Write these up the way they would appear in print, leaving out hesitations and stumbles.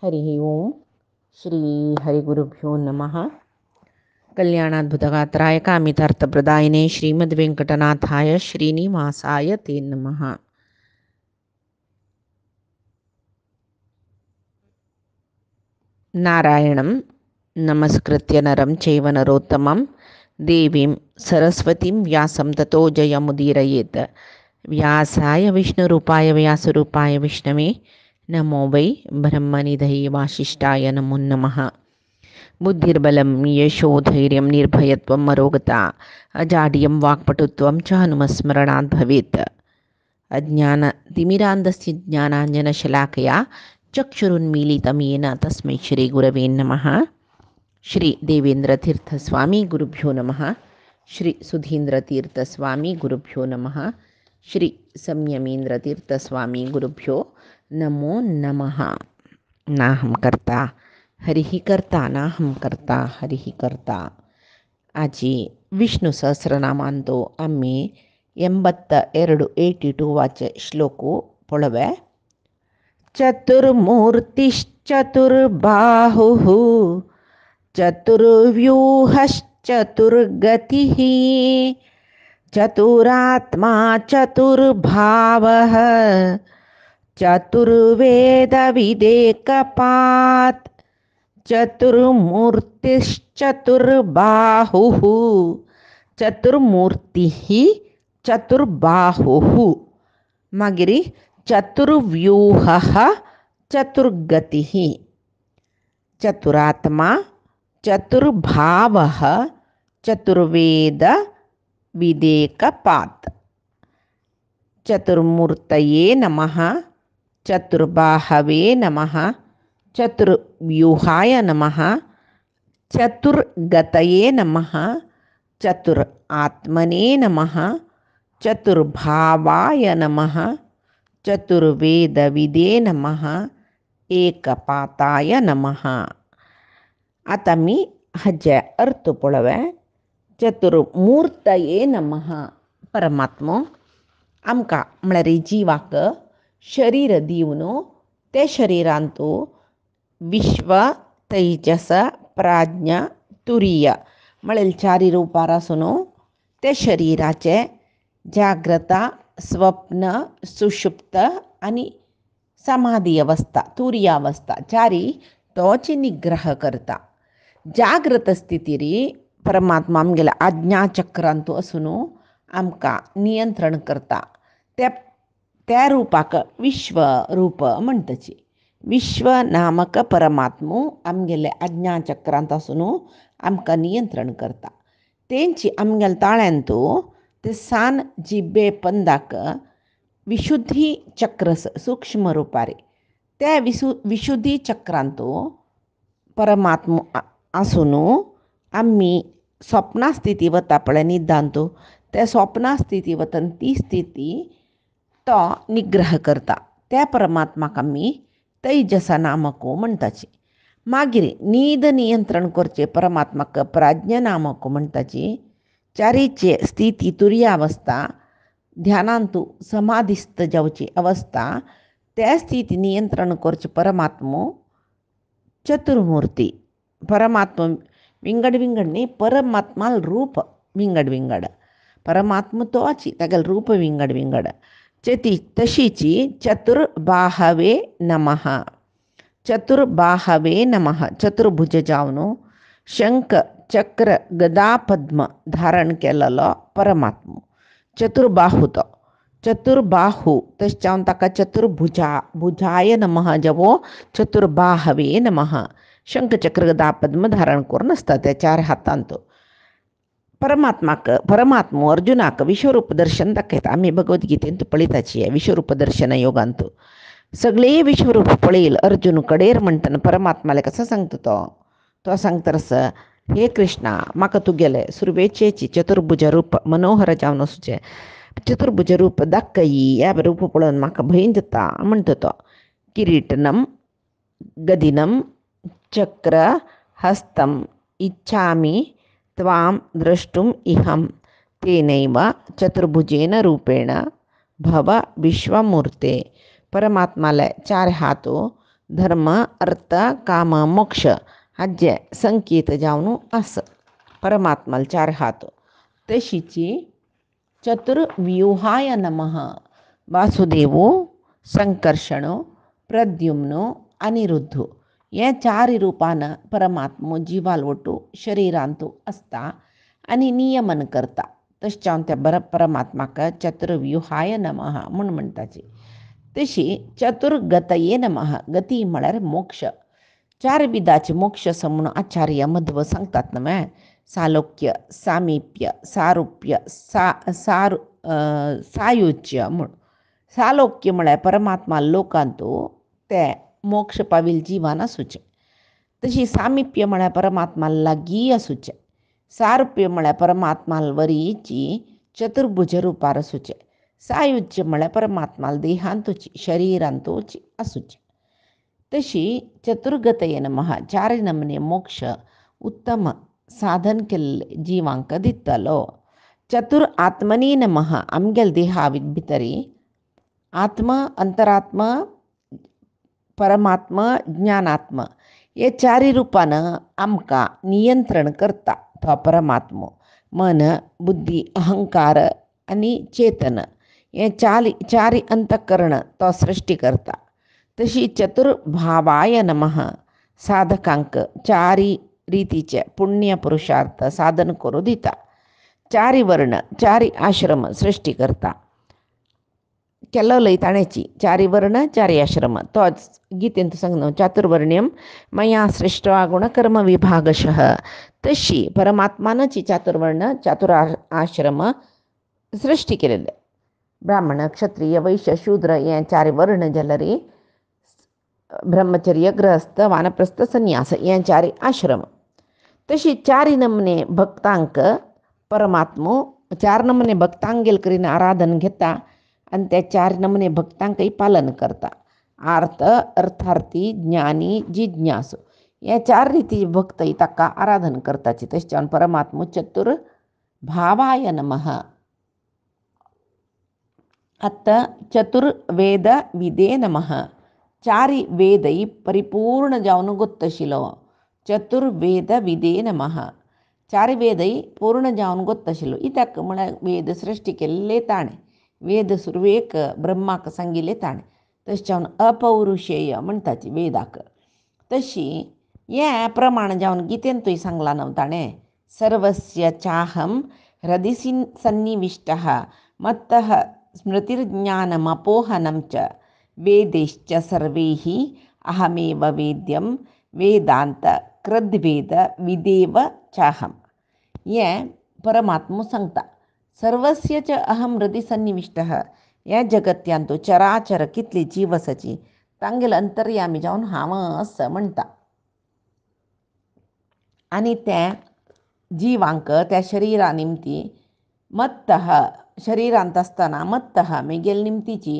हरि ओम श्री हरिगुरुभ्यो नमः। कल्याणाद्भुतगात्राय कामितार्थप्रदायिने श्रीमद्वेङ्कटनाथाय श्रीनिवासाय ते नमः। नारायणं नमस्कृत्य नरं चैव नरोत्तमं देवीं सरस्वतीं व्यासं ततो जयमुदीरयेत्। व्यासाय विष्णुरूपाय व्यासरूपाय विष्णवे नमो वै ब्रह्मनिधये वासिष्ठाय नमो नमः। बुद्धिर्बलं यशोधैर्यं निर्भयत्वं मरोगता अजाड्यं वाक्पटुत्वं च हनुमस्मरणात् भवेत्। अज्ञानतिमिरान्धस्य ज्ञानाञ्जनशलाकया चक्षुरुन्मीलितं येन तस्मै श्रीगुरवे नमः। श्री देवेन्द्रतीर्थस्वामी गुरुभ्यो नमः। श्री सुधीन्द्रतीर्थस्वामी गुरुभ्यो नमः। श्री संयमेन्द्रतीर्थस्वामी गुरुभ्यो नमो नमः। नाहं कर्ता हरिः कर्ता नाहं कर्ता हरिः कर्ता. आजी विष्णु सहस्रनामांतो आम्ही 82 वाचे श्लोको पळवे. चतुर्मूर्तिश्चतुर्बाहुः चतुर्व्यूहश्चतुर्गतिः चतुरात्मा चतुर्भावः चतुर्वेदविदेकपात् चतुर्मूर्तिश्चतुर्बाहुः चतुर्मूर्तिः चतुर्बाहुः मागिरी चतुर्व्यूहः चतुर्गतिः चतुरात्मा चतुर्भावः चतुर्वेद विदेकपात्. चतुर्मूर्तये नमः चतुर्बाहवे नमः चतुर्व्यूहाय नमः चतुर्गतये नमः चतुर आत्मने नमः चतुर्भावाय नमः चतुर्वेदविदे नमः एकपाताय नमः. आता मी हाचे अर्थ पळवे. चतुर्मूर्तये नमः. परमात्मो आमकां म्हळ्यार जिवाक शरीर दिवन ते शरिरांतू विश्व तैजस प्राज्ञ तुरीय म्हळ्यार चारी रूपार आसून ते शरिराचे जाग्रत स्वप्न सुषुप्त आनी समाधी अवस्था तुरीय अवस्था चारी तोच निग्रह करता. जागृत स्थितीरी परमात्मा आमगेल्या आज्ञाचक्रांतू आसून आमकां नियंत्रण करता. त्या रूपाक विश्व रूप म्हणटाची. विश्व नामक परमात्मो आमगेले आज्ञाचक्रांत आसून आमकां नियंत्रण करता. तेंची आमगेल्या ताळ्यांतू ते सान जिबे पंदाक विशुद्धी चक्र सूक्ष्म रूपारे त्या विशुद्धी चक्रांतू परमात्मो आसून आम्ही स्वप्ना स्थिती वता पळय निद्दांतू त्या स्वप्ना स्थिती वतन ती स्थिती तो निग्रह करता. त्या परमात्माक आमी तैजसा नामको म्हणटाची. मागीर न्हीद नियंत्रण करचे परमात्माक प्राज्ञ नामको म्हणटाची. चारीचे स्थिती तुरीय अवस्था ध्यानांतू समाधिस्थ जावची अवस्था त्या स्थिती नियंत्रण करचे परमात्मो चतुर्मूर्ती. परमात्मा विंगड विंगड न्ही परमात्मा रूप विंगड विंगड. परमात्मा तोची तागेले रूप विंगड विंगड. तशीची चतुर्बाहवे नमः. चतुर्बाहवे नमः. चतुर्भुज जावन शंख चक्र गदा पद्म धारण केलेलो परमात्मा चतुर्बाहु तो. चतुर्बाहु तशें जावन ताका भुजाय नमः जावो चतुर्बाहवे नमः. शंख चक्र गदा पद्म धारण करून आसता त्या चार हातांत. परमात्मो अर्जुनाक विश्वरूप दर्शन दाखयता. आमी भगवद्गीतेंत पळयताची विश्वरूप दर्शन योगांत सगळे विश्वरूप पळयल अर्जुन कडेर म्हणटना परमात्माले कसो सांगता तो सांगतारस हे कृष्णा म्हाका तुगेले सुरवेचेची चतुर्भुज रूप मनोहर जावन आसूचे चतुर्भुज रूप दाखयी. ह्या रूप पळोवन म्हाका भंय जाता म्हणटा तो. किरीटनम गदिनम चक्र हस्तम इच्छामि त्वां द्रष्टुम इहम तेनैव चतुर्भुजेन रूपेण भव विश्वमूर्ते. परमात्माले चार हाथों धर्म अर्थ काम मोक्ष हाजे संकेत जावन आस परमात्माला 4 हात तशीची चतुर्व्यूहाय नमः वासुदेवो संकर्षणो प्रद्युम्नो अनिरुद्धो या 4 रूपानं परमात्मो जीवाल ಒಟ್ಟು शरीरांतू असता आणि नियमन करता तशान त्या परमात्माक चतुर्व्यूहाय नमः म्हणून म्हणताची तशी चतुर्गतये नमः गती म्हळ्यार मोक्ष 4 विधाचे मोक्ष म्हणून आचार्य मध्व सांगतात ना सालोक्य सामीप्य सारूप्य सायुज्य म्हणून सालोक्य म्हळ्यार परमात्मा लोकांतू ते मोक्ष पावील जीवान आसूचे तशी सामिप्य म्हळ्यार परमात्मा लागी आसूचे सारूप्य म्हळ्यार परमात्मा वरीची चतुर्भुज रुपार आसूचे सायुज्य म्हळ्यार परमात्मा देहांतूची शरीरांतूची आसूचे तशी चतुर्गतये नमः 4 नमने मोक्ष उत्तम साधन केल्ले जीवांक दितलो चतुर आत्मनी नमः आमगेल देहाविक भितरी आत्म अंतरात्मा परमात्मा ज्ञानात्मा हे 4 रूपानं आमका नियंत्रण करता तो परमात्मो मन बुद्धी अहंकार आणि चेतन हे 4 अंतःकरण तो सृष्टी करता तशी चतुर्भावाय नमः साधकांक 4 रीतीचे पुण्य पुरुषार्थ साधन करू दिता 4 वर्ण 4 आश्रम सृष्टी करता केल्लोय ताणेची 4 वर्ण 4 आश्रम तोच गीतेंत सांगनो चातुर्वर्ण्यम मया सृष्टा गुणकर्म विभागशः तशी परमात्मानाची चातुर्वर्ण आश्रम सृष्टी केलेले ब्राह्मण क्षत्रिय वैश्य शूद्र हे 4 वर्ण जलरी ब्रह्मचर्य गृहस्थ वानप्रस्थ संन्यास हे 4 आश्रम तशी 4 नमने भक्तांक परमात्मो 4 नमने भक्तांगेल करीन आराधन घेता आणि त्या 4 नमने भक्तांकही पालन करता आर्थ अर्थार्थी ज्ञानी जिज्ञासू या 4 रीती भक्त ताका आराधन करताची तशान परमात्मा चतुर भावाय नमः आता चतुर्वेद विदे नमः 4 वेदई परिपूर्ण जावन गोत्तशिलो चतुर्वेद विदे नमः 4 वेदई पूर्ण जावन गोत्तशिलो इत्याक म्हळ्यार वेद सृष्टी केल्ले ताणे वेद सुरवेक ब्रह्माक सांगिल्ले ताणे तशान अपौरुषेय म्हणटाची वेदाक तशी हे प्रमाण जावन गीतेंतूय सांगला न्हू ताणें सर्वस्य चाहम हृदि सन्निविष्टः मत्तः स्मृतिर्ज्ञानमपोहनं च वेदैश्च सर्वैः अहमेव वेद्यं वेदांत कृद्वेद विदेव चाहम हे परमात्मा सांगता सर्वस्य च अहम हृदि सन्निविष्टः या जगत्यांतू चराचर कितली जीव आसाची तांगेल अंतर्यामी जावन हांव असं म्हणटा आणि त्या जीवांक त्या शरीरा निमती मत्तः शरीरांत असताना मत्तः मेगेल निमतीची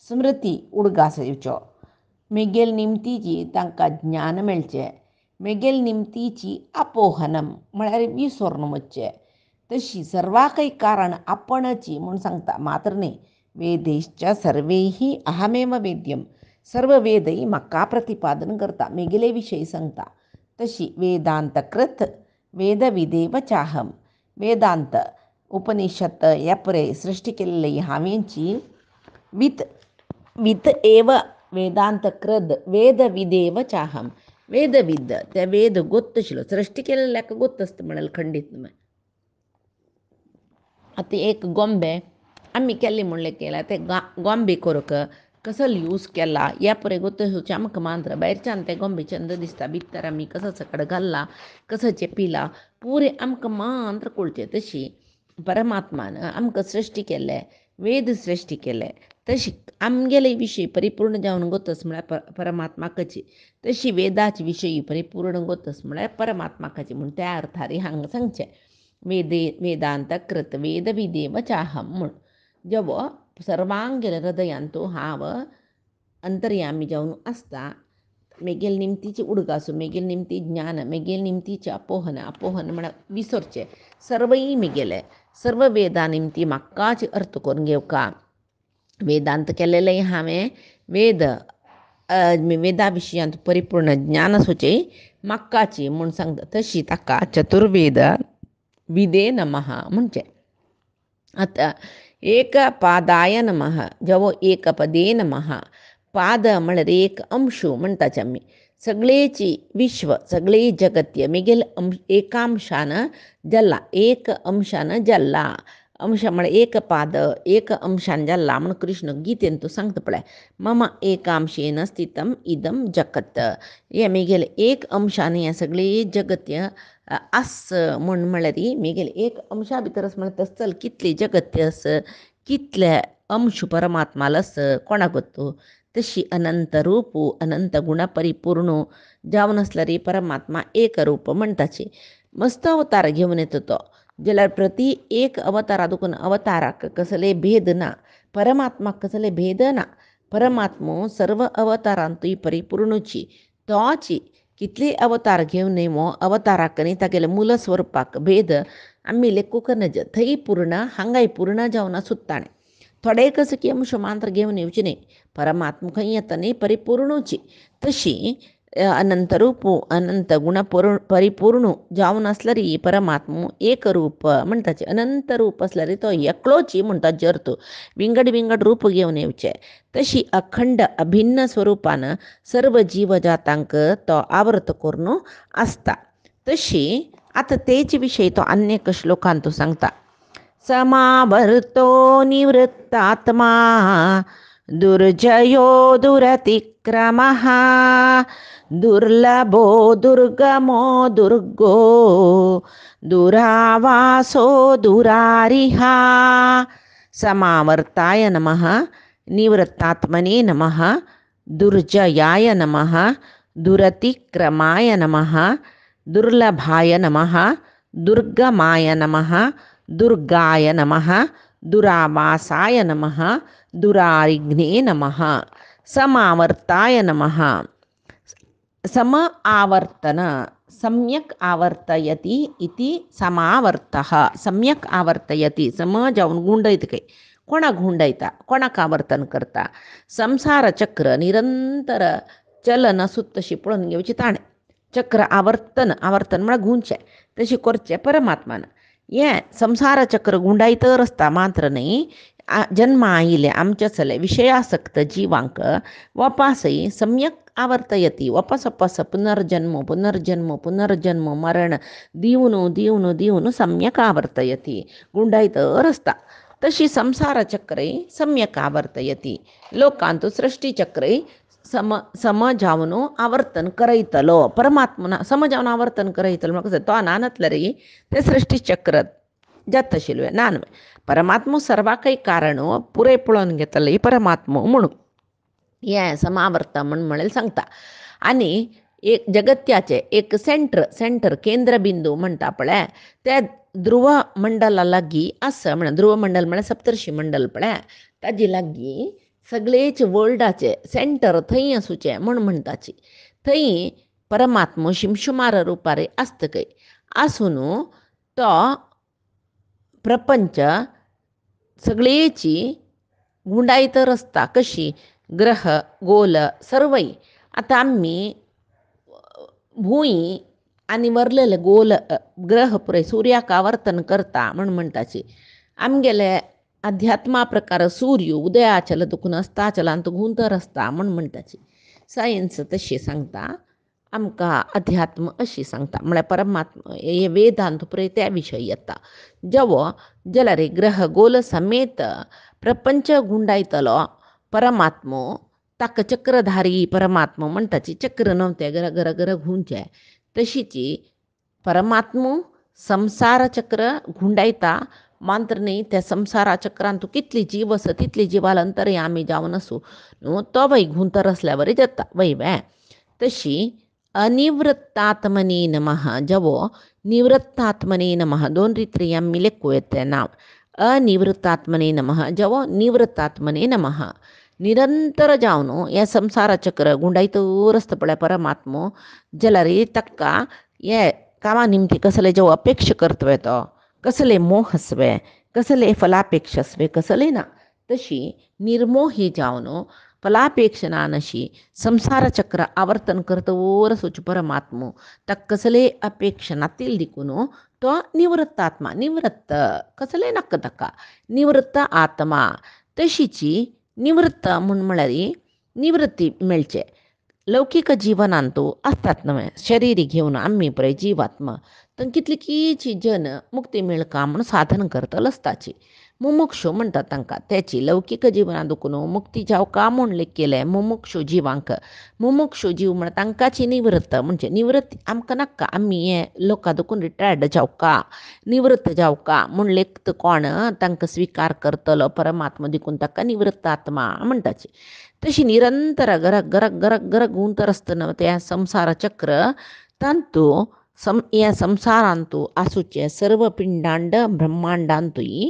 स्मृती उडगास येवच्यो मेगेल निमतीची तांकां ज्ञान मेळचें मेगेल निमतीची अपोहनम म्हळ्यार विसरून वचचें तशी सर्वाकय कारण आपणची म्हणून सांगता मात्र न्ही वेदैश्च सर्वैः अहमेव वेद्यम सर्व वेदई म्हाका प्रतिपादन करता मेगेले विशयी सांगता तशी वेदांतकृत वेदविदेव चाहम वेदांत उपनिषत् ह्या पळय सृष्टी केल्ली हांवेंची वित एव वेदांतकृत वेदविदेव चाहम वेदविद ते वेद गोत्तशिलो सृष्टी केल्ल्याक गोत्त आसता म्हणाल खंडीत न्हय आता एक गोंबे आम्ही केल्ले म्हणलें केला ते गोंबे करूक कसो यूज केला ह्या पळय गोत्तशें आमकां मात्र भायरच्यान ते गोंबे चंद दिसता भितर आमी कसो सकट घाल्ला कसो चेपिला पुरे आमकां मात्र कळचें तशी परमात्मान आमकां सृश्टी केले वेद सृश्टी केले तशी आमगेले विशयी परिपूर्ण जावन गोतस म्हळ्यार परमात्माकाची तशी वेदाचे विशयी परिपूर्ण गोतस म्हळ्यार परमात्माकाची म्हूण त्या अर्थारी हांगा सांगचें वेदांत कृत वेद विदेव चाहम म्हूण जेवो सर्वांगेल हृदयांतू हांव अंतर्यामी जावन आसता मेगेल निमतीची उडगासूं मेगेल निमती ज्ञान मेगेल निमतीचे अपोहन म्हळ्यार विसरचें सर्वय मेगेले सर्व वेदा निमती म्हाकाच अर्थ करून घेवका वेदांत केलेले हांवें वेद वेदा विशयांत परिपूर्ण ज्ञान सुचे मक्काची म्हूण सांगता तशी ताका चतुर्वेद विदे नमः म्हणजे. आता एक पादाय नमः जवो एक पदे नमः. पाद म्हळ्यार एक अंशू म्हणटाचे आमी. सगळेची विश्व सगळे जगत्य मिगेल एकांशान जल्ला. एक अंशान जल्ला. अंश म्हळ्यार एक पाद एक अंशान जल्ला म्हण कृष्ण गीतेन तूं सांगता पळय. मम एकांशेन स्थितम इदम जगत. हे मिगेल एक अंशान हें सगळें जगत्य आस म्हळ्यार मिगेल एक अंशा भितर आस म्हळ्यार चल कितले जगत्य आस कितले अंश परमात्माल आस कोणाक गोत्तू. तशी अनंत रूपू अनंत गुण परिपूर्ण जावन आसल्यार परमात्मा एक रूप म्हणटाची. मस्त अवतार घेवन येता तो जाल्यार प्रति एक अवतारा दुखून अवताराक कसले भेद ना. परमात्माक कसले भेद ना. परमात्मो सर्व अवतारांतूय परिपूर्णची तोची. कितले अवतार घेवन येवो अवताराक न्ही तागेले मूल स्वरुपाक भेद आमी लेखूक नज. थंय पूर्ण हांगाय पूर्ण जावन सुत्ताणें. थोडे कसं की अंश मात्र घेवन येवचे न्ही. परमात्मा खंय येता न्ही परिपूर्णची. तशी अनंत रूपू अनंत गुण परिपूर्ण जावन आसल्यार परमात्मा एक रूप म्हणटाचे. अनंत रूप आसल्यार तो एकलोची म्हणटा जर विंगड विंगड रूप घेवन येवचे. तशी अखंड अभिन्न स्वरुपान सर्व जीवजातांक तो आवर्त करून आसता. तशी आतां तेचे विशयी तो अनेक श्लोकांत सांगता. समावर्तो निवृत्तात्मा दुर्जयो दुरतिक्रमः दुर्लभो दुर्गमो दुर्गो दुरावासो दुरारिः. समावर्ताय नमः निवृत्तात्मने नमः दुर्जयाय नमः दुरतिक्रमाय नमः दुर्लभाय नमः दुर्गमाय नमः दुर्गाय नमः दुरावासाय नमः दुरारिघ्ने नमः. समावर्ताय नमः. सम आवर्तन सम्यक आवर्तयति इति समावर्तः. सम्यक आवर्तयति सम जावन गुंडयता काय कोणाक गुंडयता कोणाक आवर्तन करता. संसार चक्र निरंतर चलन सुत्तशी पळोवन घेवची ताणें. चक्र आवर्तन आवर्तन म्हळ्यार घुंवचें तशें करचें परमात्मान. हें संसार चक्र गुंडायतर आसता मात्र न्ही. जन्म आयिल्ले आमचे विशयासक्त जिवांक वापसय सम्यक आवर्तयती. वापस पुनर्जन्म पुनर्जन्म पुनर्जन्म मरण दिवन दिवन दिवन सम्यक आवर्तयती गुंडायतर आसता. तशी संसार चक्रय सम्यक आवर्तयती. लोकांत सृष्टी चक्रय सम जावन आवर्तन करयतलो. परमात्मा सम जावन आवर्तन करयतलो म्हाका तो नानतल्यार ते सृष्टी चक्र जात आशिल्लें नानवें. परमात्मा सर्वाकय कारण पुरे पळोवन घेतले परमात्मा म्हणून हें समावर्त म्हळ्यार सांगता. आनी एक जगत्याचे एक सेंटर केंद्रबिंदू म्हणटा पळय ते ध्रुव मंडला लागीं आसा. म्हळ्यार ध्रुव मंडल म्हळ्यार सप्तर्षी मंडल पळय ताजे लागीं सगळेच वर्ल्डाचे सेंटर थंय आसूचें म्हणटाची. थंय परमात्मा शिमशुमार रुपार आसतकय आसून तो प्रपंच सगळेची गुंडायतर आसता. कशी ग्रह गोल सर्वय. आतां आमी भूंय आनी वरलेले गोल ग्रह पुराय सुर्याक आवर्तन करता म्हणटाची. आमगेले अध्यात्मा प्रकार सूर्य उदयाचल दुखून अस्ताचलांत घुंवतर आसता म्हणटाची. सायन्स तशी सांगता आमकां अध्यात्म अशी सांगता. म्हळ्यार परमात्मा हे वेदांत पुराय त्या विशयी येता. जवो जाल्यार ग्रह गोल समेत प्रपंच गुंडायतलो परमात्मो ताका चक्रधारी परमात्मा म्हणटाची. चक्र नवते गर गर गर घुंवचे. तशीची परमात्मा संसार चक्र गुंडायता मात्र न्ही. त्या संसारा चक्रांत कितली जीव आसा तितली जिवालंतर आमी जावन आसूं न्हू तो वय घुंवतर आसल्या वरी जाता वय वे. तशी अनिवृत्तात्मने नमः जवो निवृत्तात्मने नमः दोन रित्री आमी लेखूं येते नांव. अनिवृत्तात्मने नमः जवो निवृत्तात्मने नमः. निरंतर जावन हे संसार चक्र गुंडायतर आसता पळय परमात्मा जाल्यार ताका हे कामा निमती कसले जेव अपेक्षा करतवे तो कसले मोह आसवे कसले फलापेक्षा आसवे कसले ना. तशी निर्मोही जावन फलापेक्षा नशी संसार चक्र आवर्तन करत वर सुच परमात्मो त्या कसले अपेक्षणातील दिकून तो निवृत्त आत्मा निवृत्त कसले नक्क तक्का निवृत्त आत्मा तशीची निवृत्त म्हणून म्हळ्यारी निवृत्ती मेळचे लौकिक जीवनांतू असतात नव्हे शरीरी घेऊन आम्ही परे जीवात्मा तर कितलीकीची जन मुक्ती मिळका म्हणून साधन करतल असताची मुमुक्षू म्हणतात तांकां त्याची लौकिक जिवनात दुखून मुक्ती जाव का म्हूण लेख केलें मुमुक्षू जिवांक मुमुक्षू जीव म्हण तांकांची निवृत्त म्हणजे निवृत्ती आमकां नाका आमी हे लोकां दुखून रिटायर्ड जावका निवृत्त जावका म्हूण लेख कोण तांकां स्विकार करतलो परमात्मा देखून ताका निवृत्त आत्मा म्हणटाची तशी निरंतर गरग गरग गरग गरग उंतर आसतना त्या संसार चक्र तांतू या संसारांतू आसूचे सर्व पिंडांड ब्रह्मांडांतूय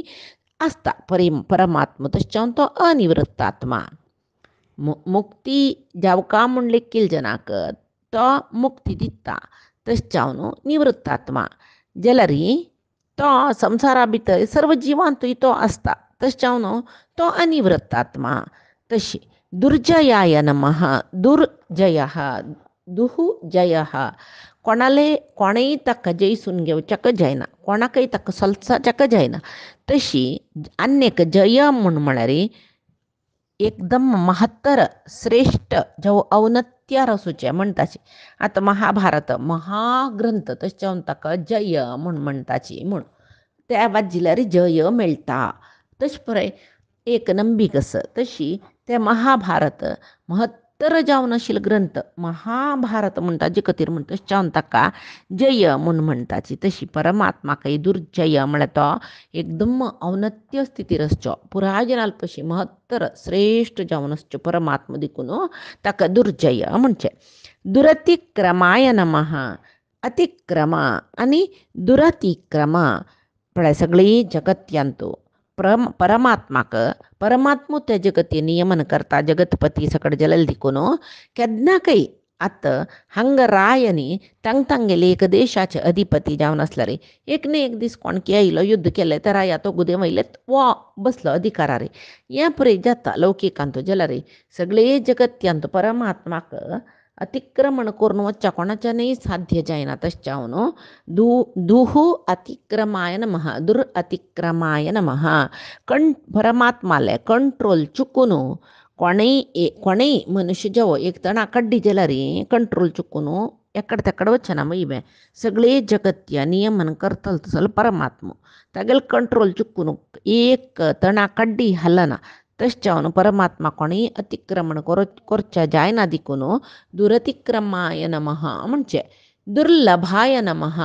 आसता परमात्मा तशें तो अनिवृत्त आत्मा मुक्ती जावका म्हूण लेख केले जनाक तो मुक्ती दिता तशें न्हू निवृत्त आत्मा जाल्यार तो संसारा भितर सर्व जिवांतूय तो आसता तशें न्हू तो अनिवृत्त आत्मा तशी दुर्जयाय नमः दुर्जय दुःजय कोणेय ताका जैसून घेवच्याक जायना कोणाकय ताका सोलसाच्याक जायना तशी अन्यक जय म्हळ्यार एकदम महत्तर श्रेष्ठ जो औन्नत्यार आसूचे म्हणटाची आतां महाभारत महाग्रंथ तशें ताका जय म्हणटाची म्हूण त्या वाजिल्यार जय मेळटा तशें पळय एक नंबीक आस तशी ते महाभारत महत्तर जावन आशिल्लो ग्रंथ महाभारत म्हणटा जे खातीर म्हणटा तशें ताका जय म्हणटाची तशी परमात्माकय दुर्जय म्हळ्यार तो एकदम औन्नत्य स्थितीर आसचो पुराय अल्पशी महत्तर श्रेष्ठ जावन आसच्यो परमात्मा देखून ताका दुर्जय म्हणचे दुरतिक्रमाय नमः अतिक्रम आनी दुरतिक्रम म्हळ्यार सगळी जगत्यांतू परमात्माक परमात्मो त्या जगती नियमन करता जगतपती सकड जलल दिकून केन्नाकय आतां हांगा राय आनी तांगेले एक देशाचे अधिपती जावन आसल्यार एक न्ही एक दीस कोणकी आयलो युद्ध केलें तर राया तो गुदे वयले वो बसलो अधिकारार हें पळय जाता लौकिकांतू जाल्यार सगळे जगत्यांतू परमात्माक अतिक्रमण करून वच्चा कोणाच्यानय साध्य जायना तशें न्हू दुः अतिक्रमाय नमः दुर अतिक्रमाय नमः परमात्माले कंट्रोल चुकून कोणेय मनुष्य जेवो एक तणा कड्डी जाल्यार कंट्रोल चुकून एकड तेकड वचना मयबे सगळे जगत्य नियमन करतलो तसलो परमात्मा तागेले कंट्रोल चुकून एक तणा कड्डी हलना तशें परमात्मा कोणेय अतिक्रमण करच्या जायना देखून दुरतिक्रमाय नमः म्हणजे दुर्लभाय नमः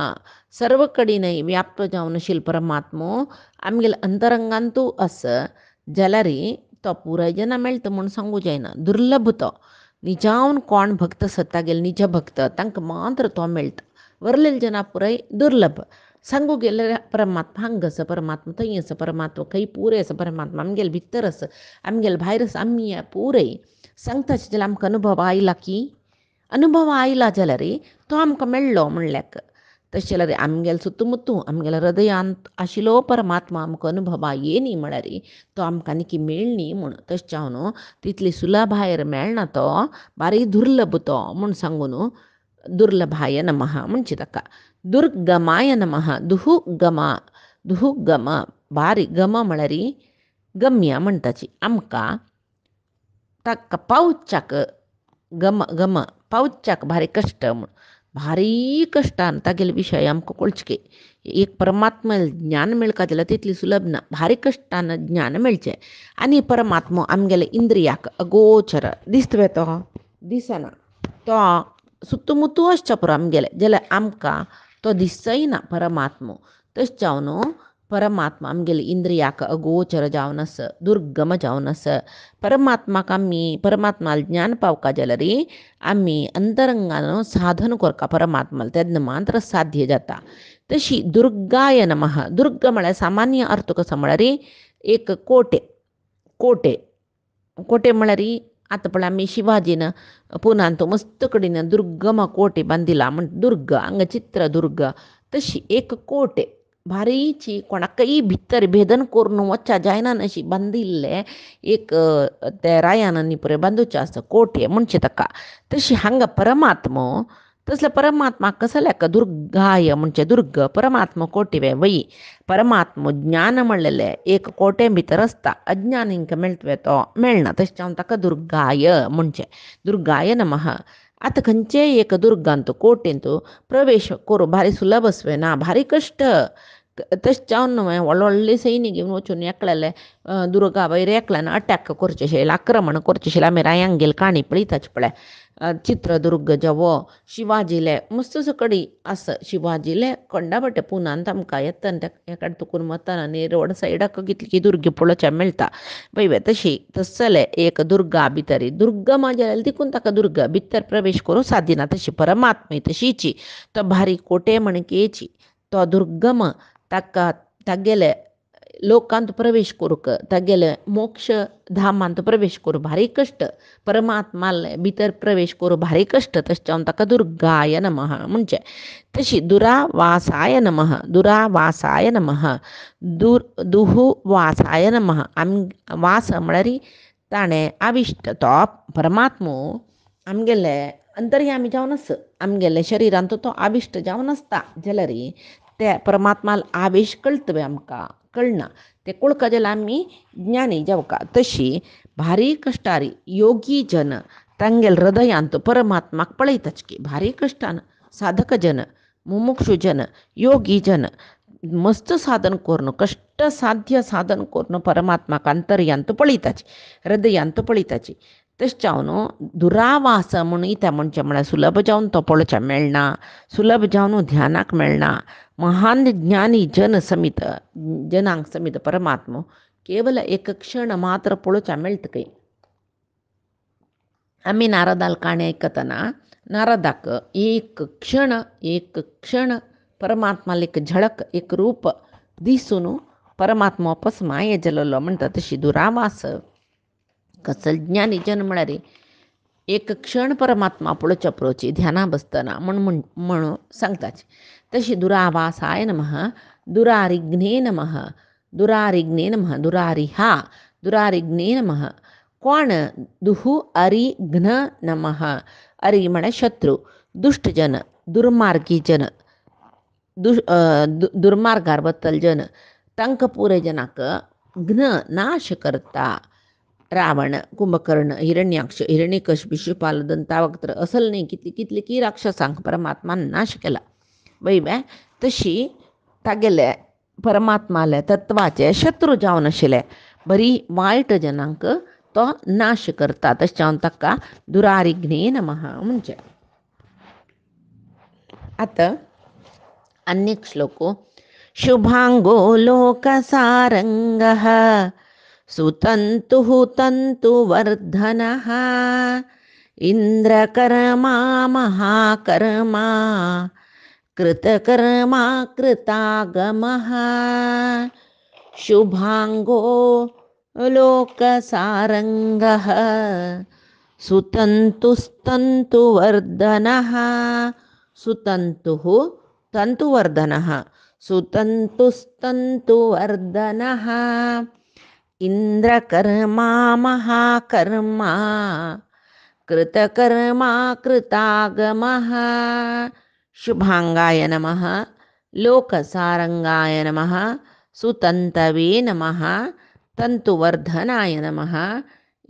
सर्व कडेनय व्याप्त जावन आशिल्लो परमात्मो आमगेल्या अंतरंगांतू आस जाल्यार तो पुराय जना मेळटा म्हूण सांगूं जायना दुर्लभ तो निजावन कोण भक्त आसता तागेले निज भक्त तांकां मात्र तो मेळटा वरलेले जना पुराय दुर्लभ सांगू गेल्यार परमात्मा हांगा आसा परमात्मा थंय आसा परमात्मा खंय पुरे आसा परमात्मा आमगेले भितर आसा आमगेले भायर आसा आमी पुरय सांगताचे जाल्यार आमकां अनुभव आयला जाल्यार तो आमकां मेळ्ळो म्हणल्याक तशें जाल्यार आमगेले सुतमुतू आमगेल्या हृदयांत आशिल्लो परमात्मा आमकां अनुभवा येनी म्हळ्यार तो आमकां निकी मेळ्ळी म्हूण तशें न्हू तितली सुला भायर मेळना तो बारी दुर्लभ तो म्हूण सांगून दुर्लभाय नमः म्हणजे ताका दुर्गमाय नमः दुःगम बारी गम म्हळ्यार गम्य म्हणटाची आमकां ताका पावच्याक गम पावच्याक भारी कश्ट म्हूण भारी कश्टान तागेले विशय आमकां कळचे एक परमात्मा ज्ञान मेळका जाल्यार तितली सुलभ ना भारी कश्टान ज्ञान मेळचें आनी परमात्मा आमगेले इंद्रियाक अगोचर दिसतवे तो दिसना तो सुत्तमुतू आसच्या पुरो आमगेले जाल्यार आमकां तो दिसयना परमात्मा तशें न्हू परमात्मा आमगेले इंद्रियाक अगोचर जावन आस दुर्गम जावन आस परमात्माक आमी परमात्माल ज्ञान पावका जाल्यार आमी अंतरंगान साधन करता परमात्माल तेन्ना मात्र साध्य जाता तशी दुर्गाय नमः दुर्ग म्हळ्यार सामान्य अर्थ कसो म्हळ्यार एक कोटे म्हळ्यार आतां पळय आमी शिवाजीन पुनान तो मस्त कडेन दुर्गम कोटे बांदिला म्हण दुर्ग हांगा चित्र दुर्ग तशी एक कोटे भारीची कोणाकय भितर भेदन करून वच्चा जायना अशी बांदिल्ले एक त्या रायानी पुरे बांदूचे असतं कोटे म्हणचे ताका तशी हांगा परमात्मो तसले परमात्मा कसल्याक दुर्गाय म्हणजे दुर्ग परमात्मा कोटिवे वई परमात्म ज्ञान म्हणलेले एक कोटे भितर असता अज्ञान हिंका मेळतवे तो मेळना तशें हांव ताका दुर्गाय म्हणजे दुर्गाय नमः आतां खंयचे एक दुर्गांत कोटेंत प्रवेश करूं भारी सुलभ असवेना भारी कश्ट तशें जावन न्हय व्हडले सैनी घेवन वचून एकल्याले दुर्गा वयर एकल्यान अटॅक करचें आशिल्लें आक्रमण करचें आशिल्लें आमी रायांक गेल काणी पळयताच पळय चित्रदुर्ग जावो शिवाजीले मस्त सकडी आस शिवाजीले कोंडाबट्टे पुनांत आमकां येतना एका तुकून वतना आनी रोड सायडाक कितली दुर्गी पळोवचें मेळटा पळय तशी तसले एक दुर्गा भितर दुर्गा म्हाज्या देखून ताका दुर्गा भितर प्रवेश करूं सादिना तशी परमात्मा तशीची तो भारी कोटे मणकेची तो दुर्गम ताका तागेले लोकांत प्रवेश करूंक तागेले मोक्ष धामांत प्रवेश करूं भारी कश्ट परमात्माले भितर प्रवेश करूं भारी कश्ट तशें हांव ताका दुर्गाय नमः म्हणजे तशी दुरावासाय नमः दुरावासाय नमः दुहुवासाय नमः वास म्हळ्यार ताणें आविश्ट तो परमात्मो आमगेले अंतर्यामी जावन आस आमगेले शरिरांत तो आविश्ट जावन आसता जाल्यार ते परमात्माल आवेश कळतवे आमकां कळना ते कळका जाल्यार आमी ज्ञानी जावका तशी भारी कश्टारी योगी जन तांगेल हृदयांत परमात्माक पळयताच की भारी कश्टान साधक जन मुमुक्षु जन योगी जन मस्त साधन करून कष्ट साध्य साधन करून परमात्माक अंतर्यांत पळयताची हृदयांत पळयताची तशें जावन दुरावास म्हूण इता म्हणचें म्हळ्यार सुलभ जावन तो पळोवचें मेळना सुलभ जावन ध्यानाक मेळना महान ज्ञानी जन समीत जनांक समीत परमात्मा केवल एक क्षण मात्र पळोवचें मेळटकय आमी नारदाल काणी आयकतना नारदाक एक क्षण परमात्माला एक झळक एक रूप दिसून परमात्मा वापस माये जल्लो म्हणटा तशी दुरावास कसल ज्ञानी जन म्हळ्यार एक क्षण परमात्मा पळोवच्या पळोवची ध्याना बसतना म्हणून सांगताच तशी दुरावासाय नमः दुरारिग्ने नमः दुरारिग्ने नमः दुरारिग्ने नमः कोण दुहु अरिघ्न नमः अरि म्हळ्यार शत्रु दुष्टजन दुर्मार्गी जन दुर्मार्गार वतल जन तांकां पुरे जनाक घ्न नाश करता रावण कुंभकर्ण हिरण्याक्ष हिरण्यकश्यप शिशुपाल दंतावक्त्र असल न्ही कितली की राक्षसांक परमात्मान नाश केला वैबे तशी तागेले परमात्माले तत्वाचे शत्रू जावन आशिल्ले बरी वायट जनांक तो नाश करता तशें जावन ताका दुरारिघ्ने नमः म्हणजे आतां अन्यक श्लोको शुभांगो लोकसारंगः सुतन्तुः तन्तुवर्धनः इन्द्रकर्मा महाकर्मा कृतकर्मा कृतागमः शुभांगो लोकसारंगः सुतन्तुस्तन्तुवर्धनः सुतन्तुः तन्तुवर्धनः सुतन्तुस्तन्तुवर्धनः इन्द्रकर्मा महाकर्मा कृतकर्मा कृतागमः शुभांगाय नमः लोकसारंगाय नमः सुतन्तवे नमः तन्तुवर्धनाय नमः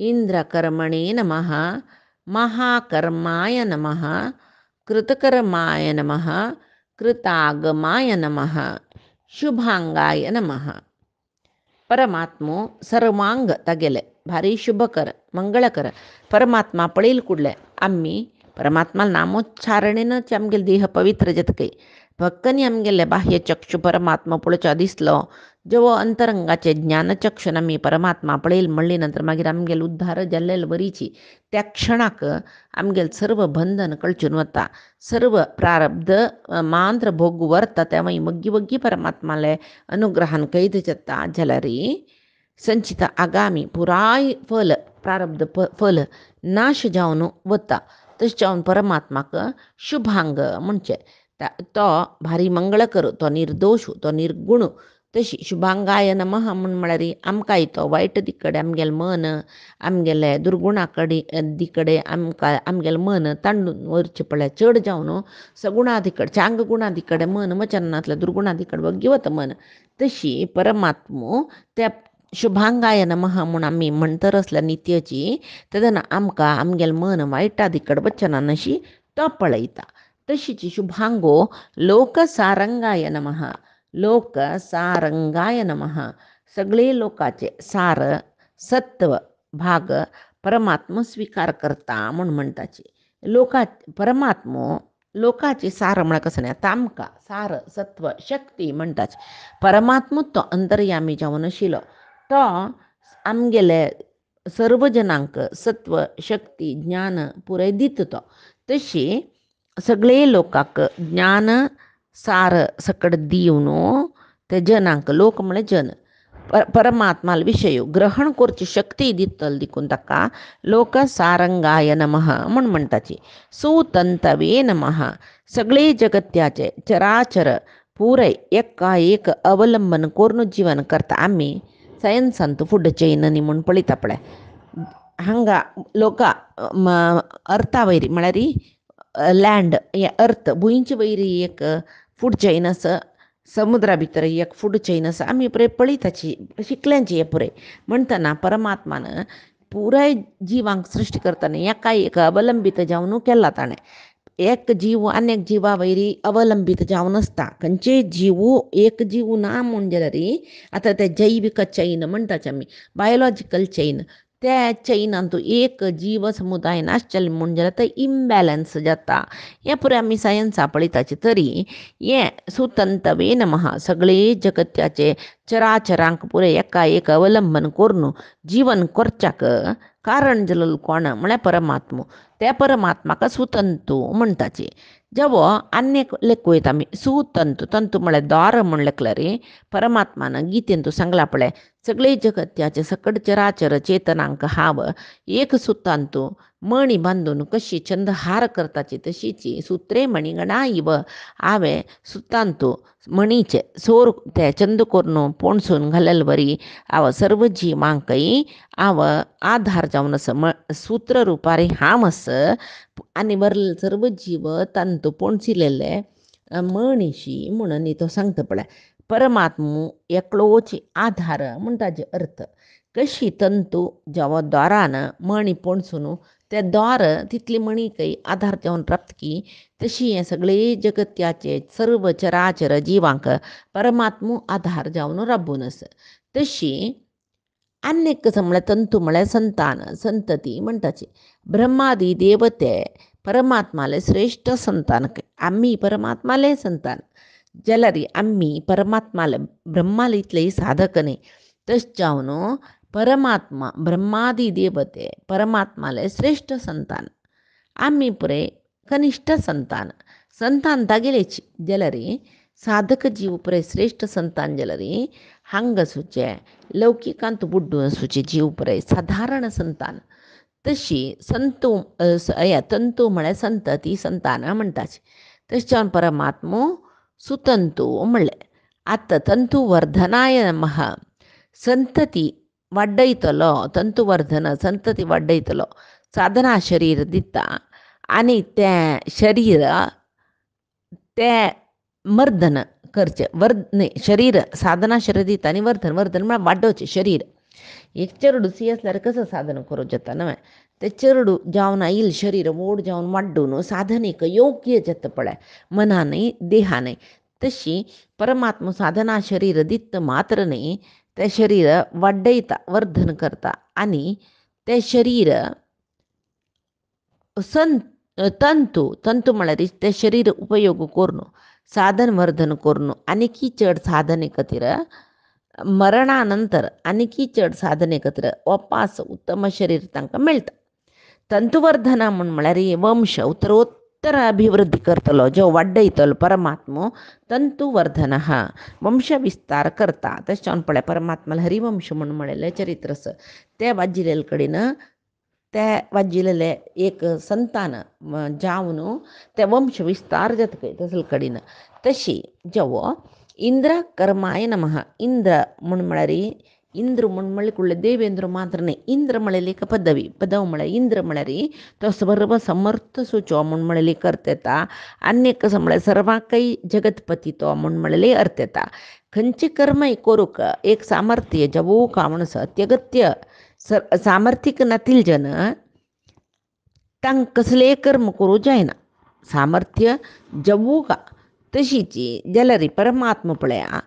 इन्द्रकर्मणे नमः महाकर्माय नमः कृतकर्माय नमः कृतागमाय नमः शुभांगाय नमः परमात्मो सर्वांग तागेले भारी शुभकर मंगळकर परमात्मा पळयल कुडले आम्ही परमात्मा नामोच्चारणेनच आमगेले देह पवित्र जातकय भक्कनी आमगेले बाह्य चक्षु परमात्मा पळोवचो दिसलो जेवो अंतरंगाचे ज्ञानचक्षुन आमी परमात्मा पळयल म्हणले नंतर मागीर आमगेले उद्धार जाल्लेले बरीची त्या क्षणाक आमगेले सर्व बंधन कळचून वता सर्व प्रारब्ध मांत्र भोग व्हरता तेव्हा मग्गी मग्गी परमात्माले अनुग्रहान कैद जाता जाल्यार संचित आगामी पुराय फल प्रारब्ध फल नाश जावन वता तशें जावन परमात्माक शुभांग म्हणचे तो भारी मंगळ करू, तो निर्दोष, तो निर्गुण. तशी शुभांगाय नमः म्हण म्हळ्यार आमकां तो वायट दिकडे आमगेलें मन, आमगेले दुर्गुणाकडे दिकडे आमगेलें मन तांडून वरचें पळय, चड जावन सगुणादी कडेन चांगगुणादी कडेन मन वचनांतल्या दुर्गुणादी कडेन वग्गी वता मन. तशी परमात्मो त्या शुभांगाय नमः म्हूण आमी म्हणतर आसल्या नित्याची, तेदना आमकां आमगेलें मन वायटादी कडेन वचना अशी तो पळयता. तशीच शुभांगो लोकसारंगाय नमः, लोकसारंगाय नमः. सगळे लोकाचे सार सत्व भाग परमात्म स्वीकार करता म्हूण म्हणटाची. परमात्मो लोकाचे सार म्हळ्यार कसं न्ही, आतां आमकां सार सत्व शक्ती म्हणटाची. परमात्मो तो अंतर्यामी जावन आशिल्लो, तो आमगेले सर्व जनांक सत्व शक्ती ज्ञान पुराय दिता तो. तशी सगळे लोकांक ज्ञान सार सकट दिवन ते जनांक, लोक म्हळ्यार जन, परमात्माल विशय ग्रहण करची शक्ती दितल देखून ताका लोक सारंगाय नमः म्हूण म्हणटाची. सुतंतवे नमः. सगळे जगत्याचे चराचर पुराय एका एक अवलंबन करून जीवन करता आमी सायन्सांत फूड चेन म्हूण पळयता पळय. हांगा लोका अर्था वयरी म्हळ्यार लँड हे अर्थ भुंयचे वयरी एक फूड चेन आसा, समुद्रा भितर एक फूड चेन आसा, आमी पुराय पळयताची शिकल्यांची. हे पुराय म्हणटना परमात्मान पुराय जिवांक सृश्टी करतना एका एक अवलंबीत जावन केला ताणें. एक जीव आनी जिवा वयरी अवलंबीत जावन आसता. खंयचेय जीव एक जीव ना म्हूण जाल्यार आतां ते जैविक चैन म्हणटाचे आमी, बायोलॉजिकल चैन, त्या चैनांत एक जीव समुदाय नासचें म्हूण जाल्यार ते इम्बॅलन्स जाता. हें पुराय आमी सायन्सा पळयताचे. तरी हें सुतंतवे नमः, सगळे जगत्याचे चराचरांक पुराय एका एक अवलंबन करून जीवन करच्याक कारण जालो कोण म्हळ्यार परमात्मो. त्या परमात्माका सुतंतू म्हणटाचे. जेवो आनीक लेख वयता आमी सुतंतू, तंतू म्हळ्यार द्वार म्हण लेखल्यार परमात्मान गितेंत सांगला पळय, सगळे जगत्याचे सकट चराचर चेतनांक हांव एक सुतांतू मणी बांदून कशी छंद हार करताची तशीची सुत्रे मणिगणा इव हांवें सुतांतू मणीचे सोर ते चंद करून पोणसून घालेल वरी हांव सर्व जिवांकय हांव आधार जावन आसा, सूत्र रुपारी हांव आसा आनी वरले सर्व जीव तंतू पोणसिलेले मणीशी म्हणून तो सांगता पळय. परमात्मो एकलोच आधार म्हणटाचे अर्थ. कशी तंतू जेवा द्वारान मणी पोणसून ते द्वार तितली मणीकय आधार जावन रावतकी, तशी हे सगळे जगत्याचे सर्व चराचर जिवांक परमात्मो आधार जावन राबून आसा. तशी आनीक कसं म्हळ्यार तंतू म्हळ्यार संतान संतती म्हणटाची. ब्रह्मादी देवते परमात्माले श्रेष्ठ संतान, आमी परमात्माले संतान जाल्यार आमी परमात्माले ब्रह्माले इतले साधक न्ही. तशें जावन परमात्मा ब्रह्मादी देवते परमात्माले श्रेष्ठ संतान, आमी पुरे कनिश्ठ संतान. संतान तागेलेच जाल्यार साधक जीव पुरे श्रेष्ठ संतान जाल्यार हांग आसूचे लौकिकांत बुड्डू आसूचे जीव पुरे साधारण संतान. तशी संतू तंतू म्हळ्यार संतती संतान म्हणटाची. तशें जावन परमात्मो सुतंतू म्हणलें. आतां तंतू वर्धनाय नमः, संतती वाडयतलो, तंतू वर्धन संतती वाडयतलो साधना शरीर दिता आनी तें शरीर तें वर्धन करचें. शरीर साधना शरीर दिता आनी वर्धन म्हळ्यार वाडोवचें शरीर. एक चेडूं सी आसल्यार कसं साधन करूं जाता न्हय, ते चेडूं जावन आयिल्लें शरीर व्हड जावन वाडून साधनेक योग्य जाता पळय मनानय देहानय. तशी परमात्मा साधना शरीर दिता मात्र न्ही, ते शरीर वाडयता वर्धन करता आनी ते शरीर तंतू म्हळ्यार ते शरीर उपयोग करून साधन वर्धन करून आनीकी चड साधने खातीर मरणानंतर आनीकी चड साधने खातीर वापस उत्तम शरीर तांकां मेळटा. तंतुवर्धना म्हळ्यार वंश उत्तरोत्तर अभिवृद्धी करतलो, जो वाडयतलो परमात्मो तंतुवर्धन वंश विस्तार करता. तशें जावन पळय परमात्माला हरिवंश म्हूण म्हळेलें चरित्र आसा, ते वाजिलेले कडेन त्या वाजिलेले एक संतान जावन ते वंश विस्तार जातकय तसले कडेन तशी जेवो इंद्र कर्माय नमः इंद्र म्हण म्हळ्यार इंद्र म्हण म्हणले कुडले देवेंद्र मात्र न्ही इंद्र म्हळेली एक पदव म्हळ्यार इंद्र म्हळ्यार तो सर्व समर्थ सुचो म्हण म्हळेली अर्थ येता आनी एक कसं म्हळ्यार सर्वांकय जगतपती तो म्हण म्हळेली अर्थ येता खंयचे कर्मय करूक एक सामर्थ्य जवो कावण अत्यगत्य सामर्थ्यक नातील जन तांक कसले कर्म करूं जायना सामर्थ्य जवू का तशीची जाल्यार परमात्मा पळया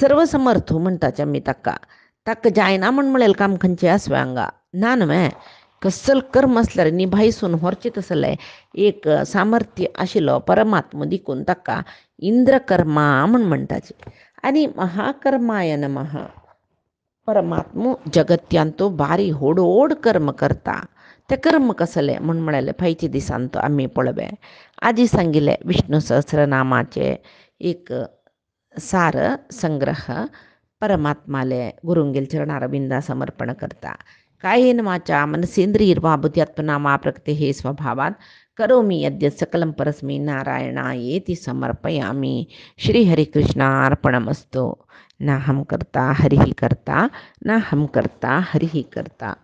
सर्वसमर्थ म्हणटाचे आमी ताका ताका जायना म्हण म्हळेलें काम खंयचें आसवे हांगा ना न्हय कसल कर्म असल्यार निभायसून व्हरचें तसलें एक सामर्थ्य आशिल्लो परमात्मा दिकून ताका इंद्रकर्मा म्हण म्हणटाचे आनी महाकर्माय नमः परमात्मो जगत्यान तो बारी होड कर्म करता ते कर्म कसले म्हण म्हळेलें फायच्या दिसान तो आमी पळोवया आजी सांगिल्लें विष्णू सहस्रनामाचे एक सार संग्रह परमात्माले गुरुंगेल चरणारविंदा समर्पण करता कायेन वाचा मनसेंद्रियर्वा बुद्ध्यात्मना मा प्रकृतेः स्वभावात् करोमि यद्यत् सकलं परस्मै नारायणायेति समर्पयामि श्रीहरिकृष्णार्पणमस्तु न हम करता हरिः करता न हम करता हरिः करता।